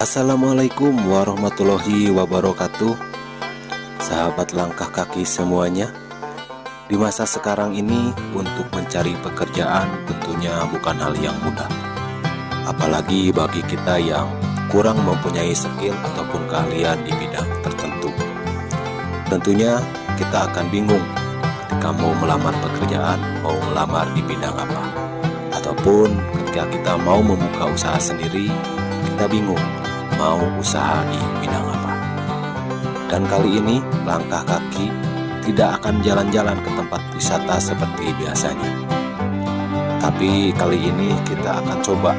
Assalamualaikum warahmatullahi wabarakatuh. Sahabat langkah kaki semuanya, di masa sekarang ini untuk mencari pekerjaan tentunya bukan hal yang mudah. Apalagi bagi kita yang kurang mempunyai skill ataupun keahlian di bidang tertentu. Tentunya kita akan bingung ketika mau melamar pekerjaan, mau melamar di bidang apa. Ataupun ketika kita mau membuka usaha sendiri, kita bingung mau usaha di bidang apa. Dan kali ini langkah kaki tidak akan jalan-jalan ke tempat wisata seperti biasanya. Tapi kali ini kita akan coba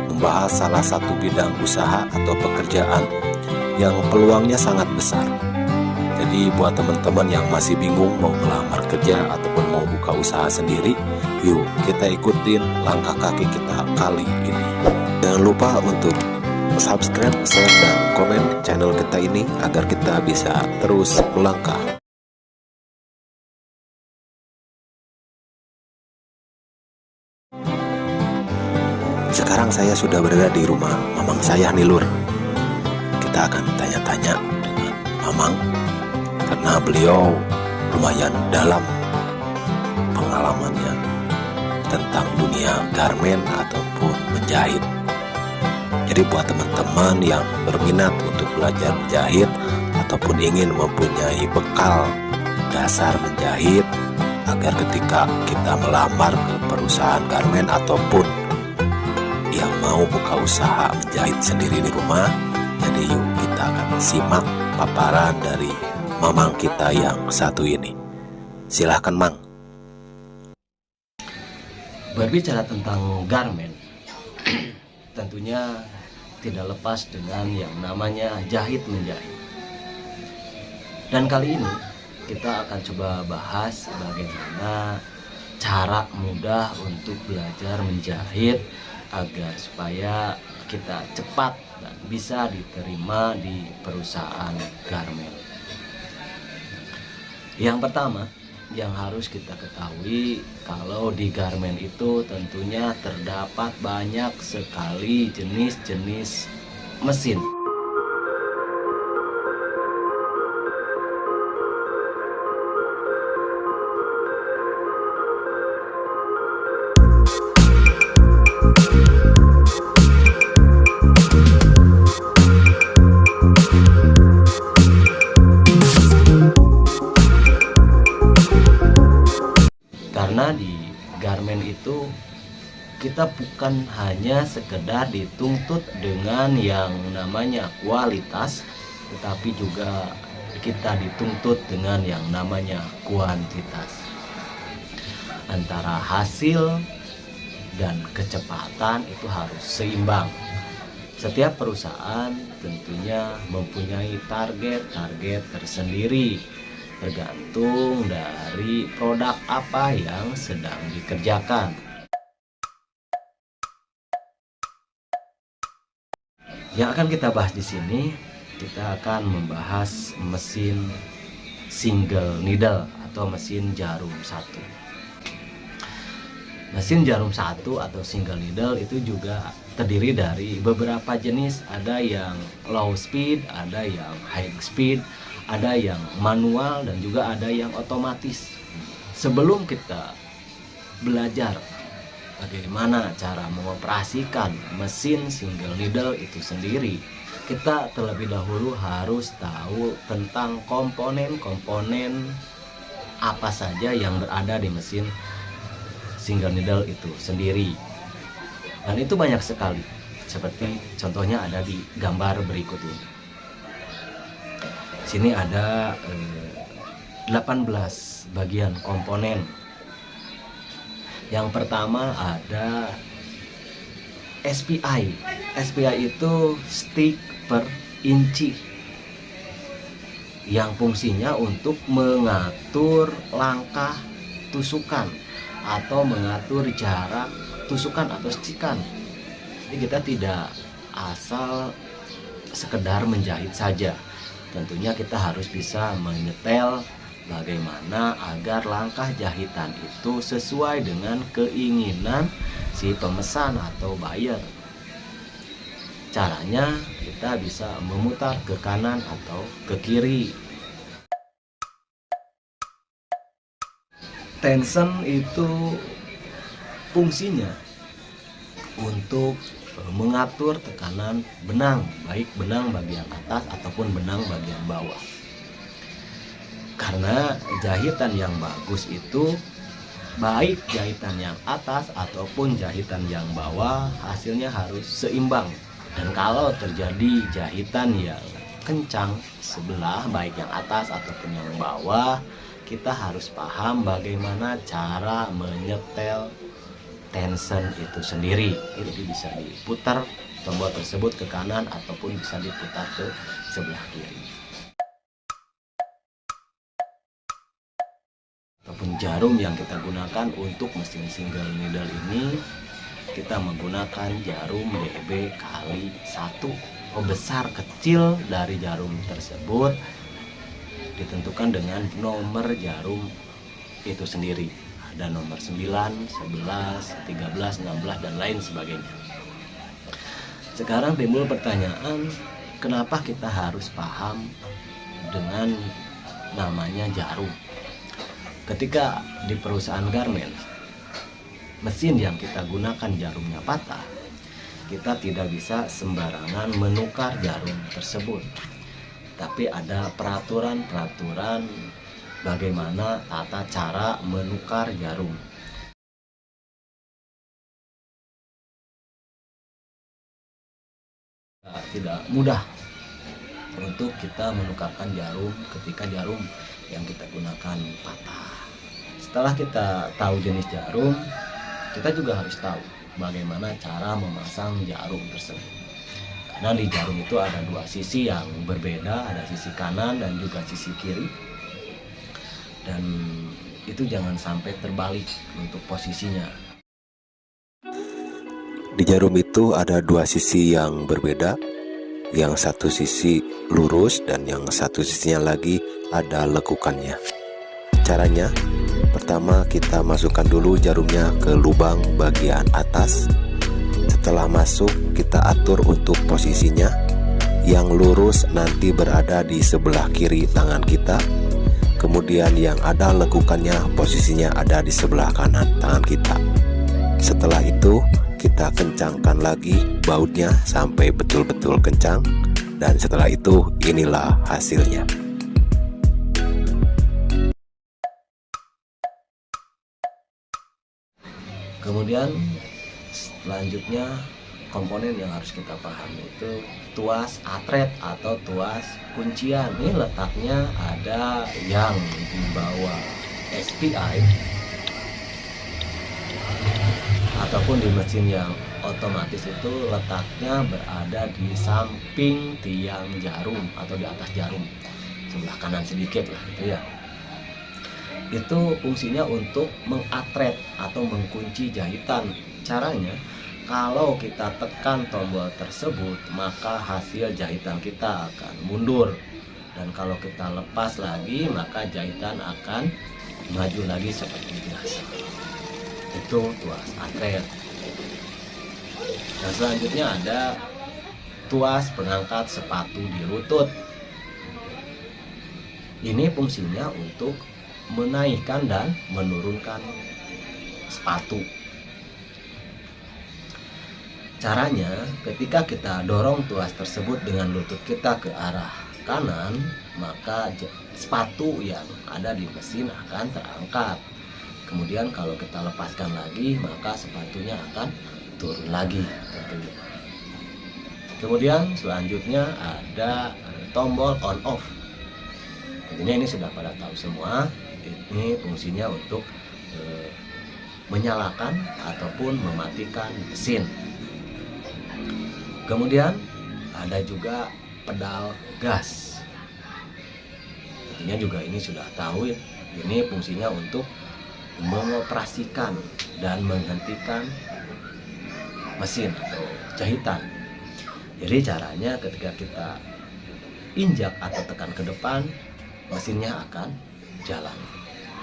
membahas salah satu bidang usaha atau pekerjaan yang peluangnya sangat besar. Jadi buat teman-teman yang masih bingung mau melamar kerja ataupun mau buka usaha sendiri, yuk kita ikutin langkah kaki kita kali ini. Jangan lupa untuk subscribe, share, dan komen channel kita ini agar kita bisa terus melangkah. Sekarang saya sudah berada di rumah mamang saya nih Lur. Kita akan tanya-tanya dengan mamang karena beliau lumayan dalam pengalamannya tentang dunia garmen ataupun menjahit. Jadi buat teman-teman yang berminat untuk belajar menjahit ataupun ingin mempunyai bekal dasar menjahit agar ketika kita melamar ke perusahaan garmen ataupun yang mau buka usaha menjahit sendiri di rumah, jadi yuk kita akan simak paparan dari mamang kita yang satu ini. Silahkan Mang. Berbicara tentang garmen, tentunya tidak lepas dengan yang namanya jahit menjahit. Dan kali ini kita akan coba bahas bagaimana cara mudah untuk belajar menjahit agar supaya kita cepat dan bisa diterima di perusahaan garmen. Yang pertama yang harus kita ketahui, kalau di garmen itu tentunya terdapat banyak sekali jenis-jenis mesin. Karena di garmen itu kita bukan hanya sekedar dituntut dengan yang namanya kualitas, tetapi juga kita dituntut dengan yang namanya kuantitas. Antara hasil dan kecepatan itu harus seimbang. Setiap perusahaan tentunya mempunyai target-target tersendiri, tergantung dari produk apa yang sedang dikerjakan. Yang akan kita bahas di sini, kita akan membahas mesin single needle atau mesin jarum satu. Mesin jarum satu atau single needle itu juga terdiri dari beberapa jenis. Ada yang low speed, ada yang high speed, ada yang manual, dan juga ada yang otomatis. Sebelum kita belajar bagaimana cara mengoperasikan mesin single needle itu sendiri, kita terlebih dahulu harus tahu tentang komponen-komponen apa saja yang berada di mesin single needle itu sendiri. Dan itu banyak sekali, seperti contohnya ada di gambar berikut ini. Sini ada 18 bagian komponen. Yang pertama ada SPI. SPI itu stick per inci, yang fungsinya untuk mengatur langkah tusukan atau mengatur jarak tusukan atau stikan. Jadi kita tidak asal sekedar menjahit saja. Tentunya kita harus bisa menyetel bagaimana agar langkah jahitan itu sesuai dengan keinginan si pemesan atau buyer. Caranya kita bisa memutar ke kanan atau ke kiri. Tension itu fungsinya untuk mengatur tekanan benang, baik benang bagian atas ataupun benang bagian bawah. Karena jahitan yang bagus itu baik jahitan yang atas ataupun jahitan yang bawah hasilnya harus seimbang. Dan kalau terjadi jahitan yang kencang sebelah baik yang atas ataupun yang bawah, kita harus paham bagaimana cara menyetel tension itu sendiri. Jadi bisa diputar tombol tersebut ke kanan ataupun bisa diputar ke sebelah kiri. Ataupun jarum yang kita gunakan untuk mesin single needle ini, kita menggunakan jarum DB kali 1. Besar kecil dari jarum tersebut ditentukan dengan nomor jarum itu sendiri. Ada nomor 9, 11, 13, 16 dan lain sebagainya. Sekarang timbul pertanyaan, kenapa kita harus paham dengan namanya jarum? Ketika di perusahaan garment, mesin yang kita gunakan jarumnya patah, kita tidak bisa sembarangan menukar jarum tersebut. Tapi ada peraturan-peraturan bagaimana tata cara menukar jarum. Tidak mudah untuk kita menukarkan jarum ketika jarum yang kita gunakan patah. Setelah kita tahu jenis jarum, kita juga harus tahu bagaimana cara memasang jarum tersebut. Karena di jarum itu ada dua sisi yang berbeda, ada sisi kanan dan juga sisi kiri. Dan itu jangan sampai terbalik untuk posisinya. Di jarum itu ada dua sisi yang berbeda. Yang satu sisi lurus dan yang satu sisinya lagi ada lekukannya. Caranya, pertama kita masukkan dulu jarumnya ke lubang bagian atas. Setelah masuk, kita atur untuk posisinya. Yang lurus nanti berada di sebelah kiri tangan kita. Kemudian yang ada lekukannya posisinya ada di sebelah kanan tangan kita. Setelah itu, kita kencangkan lagi bautnya sampai betul-betul kencang. Dan setelah itu, inilah hasilnya. Kemudian selanjutnya komponen yang harus kita pahami itu tuas atret atau tuas kuncian. Ini letaknya ada yang di bawah SPI ataupun di mesin yang otomatis itu letaknya berada di samping tiang jarum atau di atas jarum sebelah kanan sedikit lah gitu ya. Itu fungsinya untuk mengatret atau mengkunci jahitan. Caranya, kalau kita tekan tombol tersebut, maka hasil jahitan kita akan mundur. Dan kalau kita lepas lagi, maka jahitan akan maju lagi seperti biasa. Itu tuas atret. Dan selanjutnya ada tuas pengangkat sepatu di lutut. Ini fungsinya untuk menaikkan dan menurunkan sepatu. Caranya, ketika kita dorong tuas tersebut dengan lutut kita ke arah kanan, maka sepatu yang ada di mesin akan terangkat. Kemudian kalau kita lepaskan lagi, maka sepatunya akan turun lagi. Kemudian selanjutnya ada tombol on off. Tentunya ini sudah pada tahu semua. Ini fungsinya untuk menyalakan ataupun mematikan mesin. Kemudian ada juga pedal gas. Tentunya juga ini sudah tahu ya. Ini fungsinya untuk mengoperasikan dan menghentikan mesin atau jahitan. Jadi caranya ketika kita injak atau tekan ke depan, mesinnya akan jalan.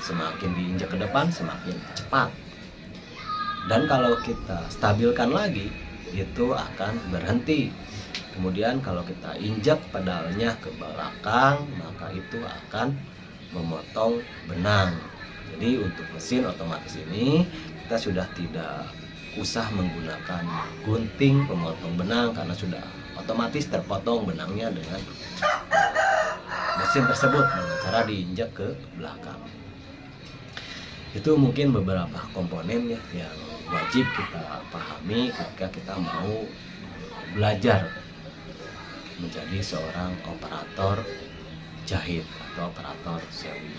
Semakin diinjak ke depan, semakin cepat. Dan kalau kita stabilkan lagi, itu akan berhenti. Kemudian kalau kita injak pedalnya ke belakang, maka itu akan memotong benang. Jadi untuk mesin otomatis ini kita sudah tidak usah menggunakan gunting pemotong benang karena sudah otomatis terpotong benangnya dengan mesin tersebut dengan cara diinjak ke belakang. Itu mungkin beberapa komponen ya yang wajib kita pahami ketika kita mau belajar menjadi seorang operator jahit atau operator sewing.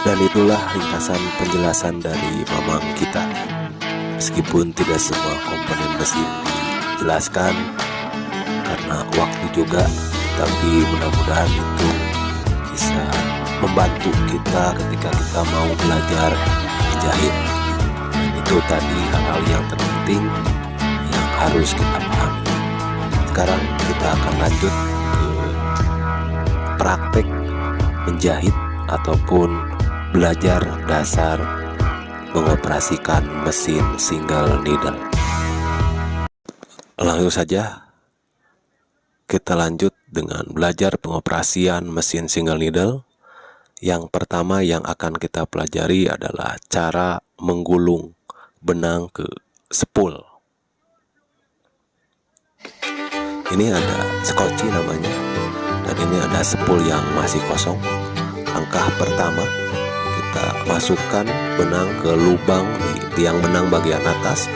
Dan itulah ringkasan penjelasan dari Mamang kita. Meskipun tidak semua komponen mesin dijelaskan karena waktu juga, tapi mudah-mudahan itu bisa membantu kita ketika kita mau belajar menjahit. Dan itu tadi hal-hal yang terpenting yang harus kita pahami. Sekarang kita akan lanjut ke praktek menjahit ataupun belajar dasar mengoperasikan mesin single needle. Langsung saja kita lanjut dengan belajar pengoperasian mesin single needle. Yang pertama yang akan kita pelajari adalah cara menggulung benang ke spool. Ini ada skoci namanya, dan ini ada spool yang masih kosong. Langkah pertama, kita masukkan benang ke lubang di tiang benang bagian atas,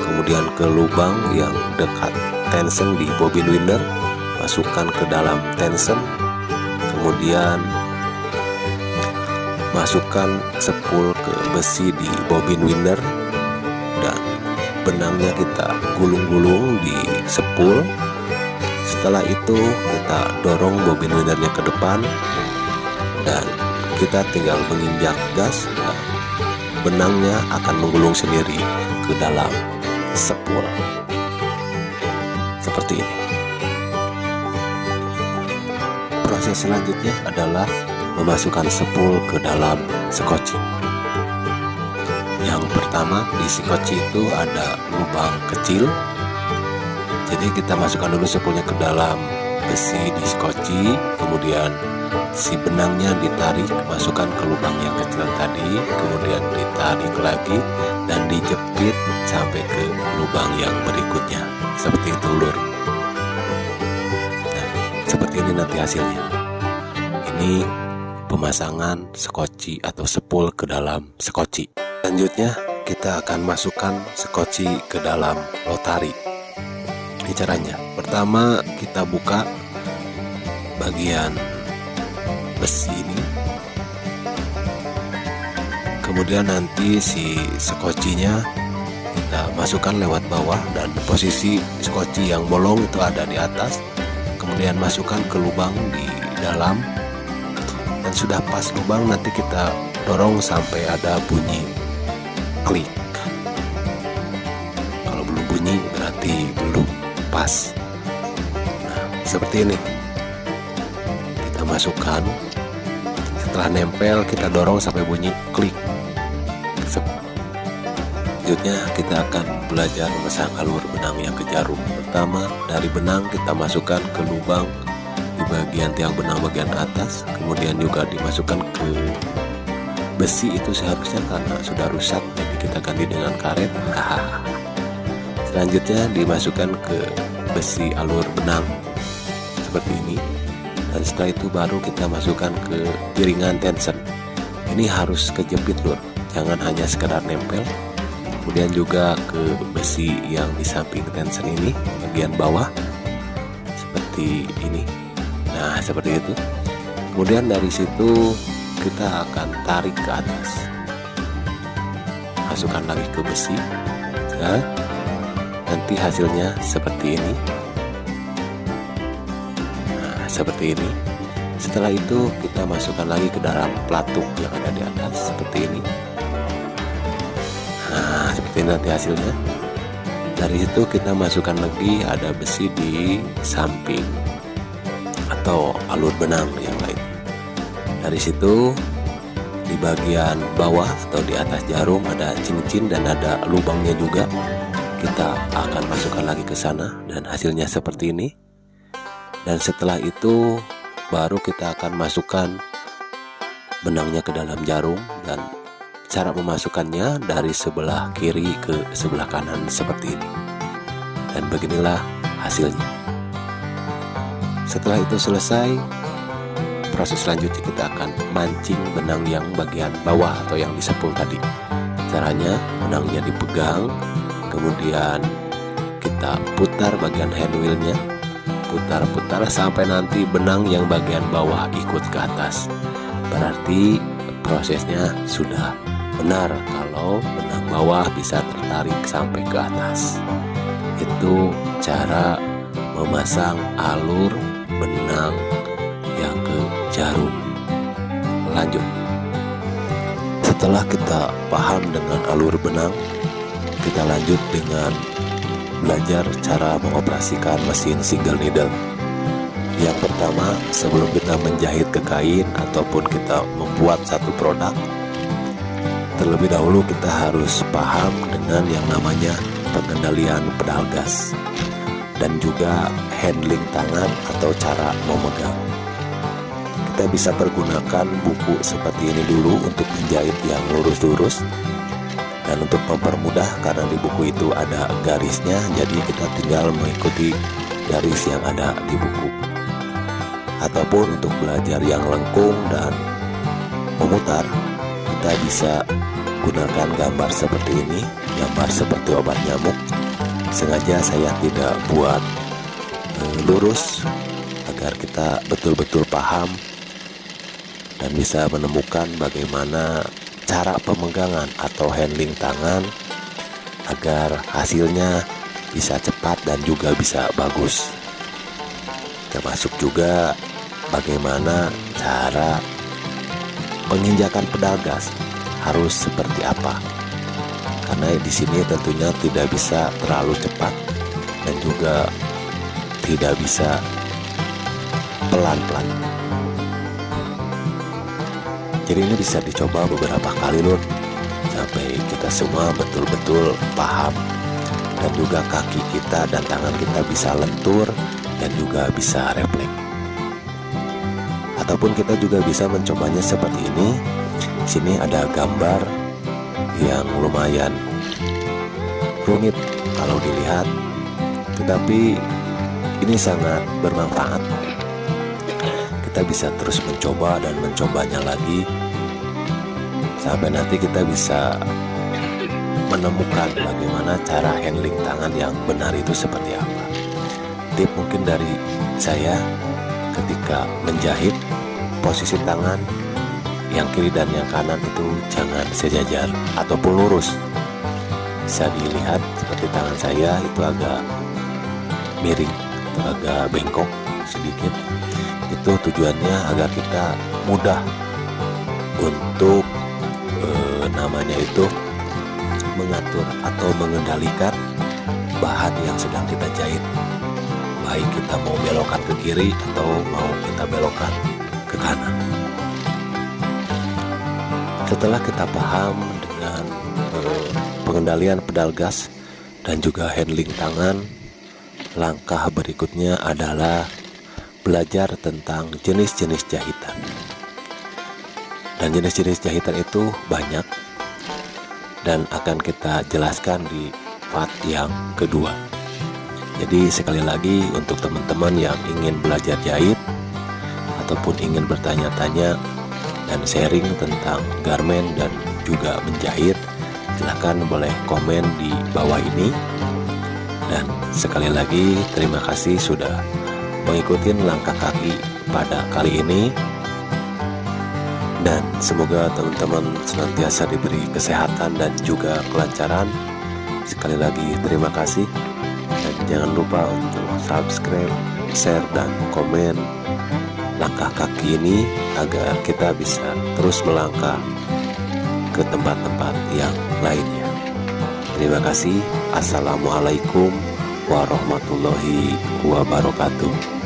kemudian ke lubang yang dekat tension di bobbin winder, masukkan ke dalam tension, kemudian masukkan spool ke besi di bobbin winder, dan benangnya kita gulung-gulung di spool. Setelah itu kita dorong bobbin windernya ke depan dan kita tinggal menginjak gas, dan benangnya akan menggulung sendiri ke dalam spool seperti ini. Proses selanjutnya adalah memasukkan spool ke dalam skoci. Yang pertama, di skoci itu ada lubang kecil, jadi kita masukkan dulu spoolnya ke dalam besi di skoci, kemudian si benangnya ditarik masukkan ke lubang yang kecil tadi, kemudian ditarik lagi dan dijepit sampai ke lubang yang berikutnya, seperti itu lur. Nah, seperti ini nanti hasilnya. Ini pemasangan skoci atau spool ke dalam skoci. Selanjutnya kita akan masukkan skoci ke dalam rotari. Ini caranya. Pertama kita buka bagian besi ini, kemudian nanti si skocinya kita masukkan lewat bawah, dan posisi skoci yang bolong itu ada di atas. Kemudian masukkan ke lubang di dalam, dan sudah pas lubang nanti kita dorong sampai ada bunyi klik. Kalau belum bunyi berarti belum pas. Nah, seperti ini. Kita masukkan, setelah nempel kita dorong sampai bunyi klik. Selanjutnya kita akan belajar memasang alur benang yang ke jarum. Pertama, dari benang kita masukkan ke lubang di bagian tiang benang bagian atas, kemudian juga dimasukkan ke besi itu seharusnya karena sudah rusak, jadi kita ganti dengan karet. Selanjutnya dimasukkan ke besi alur benang seperti ini, dan setelah itu baru kita masukkan ke piringan tension. Ini harus kejepit lur, jangan hanya sekedar nempel. Kemudian juga ke besi yang di samping tension ini bagian bawah seperti ini. Nah, seperti itu. Kemudian dari situ kita akan tarik ke atas, masukkan lagi ke besi. Nah, nanti hasilnya seperti ini. Nah, seperti ini. Setelah itu kita masukkan lagi ke dalam pelatuk yang ada di atas seperti ini. Nah, seperti ini nanti hasilnya. Dari situ kita masukkan lagi ada besi di samping atau alur benang yang lain. Dari situ di bagian bawah atau di atas jarum ada cincin dan ada lubangnya juga. kita akan masukkan lagi ke sana dan hasilnya seperti ini. Dan setelah itu baru kita akan masukkan benangnya ke dalam jarum, dan cara memasukkannya dari sebelah kiri ke sebelah kanan seperti ini. Dan beginilah hasilnya. Setelah itu selesai, proses selanjutnya kita akan mancing benang yang bagian bawah atau yang disepul tadi. Caranya benangnya dipegang, kemudian kita putar bagian handwheelnya, putar-putar sampai nanti benang yang bagian bawah ikut ke atas. Berarti prosesnya sudah benar kalau benang bawah bisa tertarik sampai ke atas. Itu cara memasang alur benang yang ke jarum. Lanjut. Setelah kita paham dengan alur benang, kita lanjut dengan belajar cara mengoperasikan mesin single needle. Yang pertama, sebelum kita menjahit ke kain ataupun kita membuat satu produk, terlebih dahulu kita harus paham dengan yang namanya pengendalian pedal gas dan juga handling tangan atau cara memegang. Kita bisa pergunakan buku seperti ini dulu untuk menjahit yang lurus-lurus. Dan untuk mempermudah, karena di buku itu ada garisnya, jadi kita tinggal mengikuti garis yang ada di buku. Ataupun untuk belajar yang lengkung dan memutar, kita bisa gunakan gambar seperti ini, gambar seperti obat nyamuk. Sengaja saya tidak buat lurus agar kita betul-betul paham dan bisa menemukan bagaimana cara pemegangan atau handling tangan agar hasilnya bisa cepat dan juga bisa bagus. Termasuk juga bagaimana cara penginjakan pedal gas harus seperti apa. Karena di sini tentunya tidak bisa terlalu cepat dan juga tidak bisa pelan-pelan. Jadi ini bisa dicoba beberapa kali lur, sampai kita semua betul-betul paham, dan juga kaki kita dan tangan kita bisa lentur dan juga bisa refleks. Ataupun kita juga bisa mencobanya seperti ini. Di sini ada gambar yang lumayan rumit kalau dilihat, tetapi ini sangat bermanfaat. Kita bisa terus mencoba dan mencobanya lagi sampai nanti kita bisa menemukan bagaimana cara handling tangan yang benar itu seperti apa. Tip mungkin dari saya, ketika menjahit, posisi tangan yang kiri dan yang kanan itu jangan sejajar ataupun lurus. Bisa dilihat seperti tangan saya itu agak miring atau agak bengkok sedikit. Itu tujuannya agar kita mudah untuk namanya itu mengatur atau mengendalikan bahan yang sedang kita jahit, baik kita mau belokkan ke kiri atau mau kita belokkan ke kanan. Setelah kita paham dengan pengendalian pedal gas dan juga handling tangan, langkah berikutnya adalah belajar tentang jenis-jenis jahitan. Dan jenis-jenis jahitan itu banyak dan akan kita jelaskan di part yang kedua. Jadi sekali lagi untuk teman-teman yang ingin belajar jahit ataupun ingin bertanya-tanya dan sharing tentang garmen dan juga menjahit, silahkan boleh komen di bawah ini. Dan sekali lagi terima kasih sudah mengikuti langkah kaki pada kali ini, dan semoga teman-teman senantiasa diberi kesehatan dan juga kelancaran. Sekali lagi terima kasih, dan jangan lupa untuk subscribe, share, dan komen langkah kaki ini agar kita bisa terus melangkah ke tempat-tempat yang lainnya. Terima kasih. Assalamualaikum warahmatullahi wabarakatuh.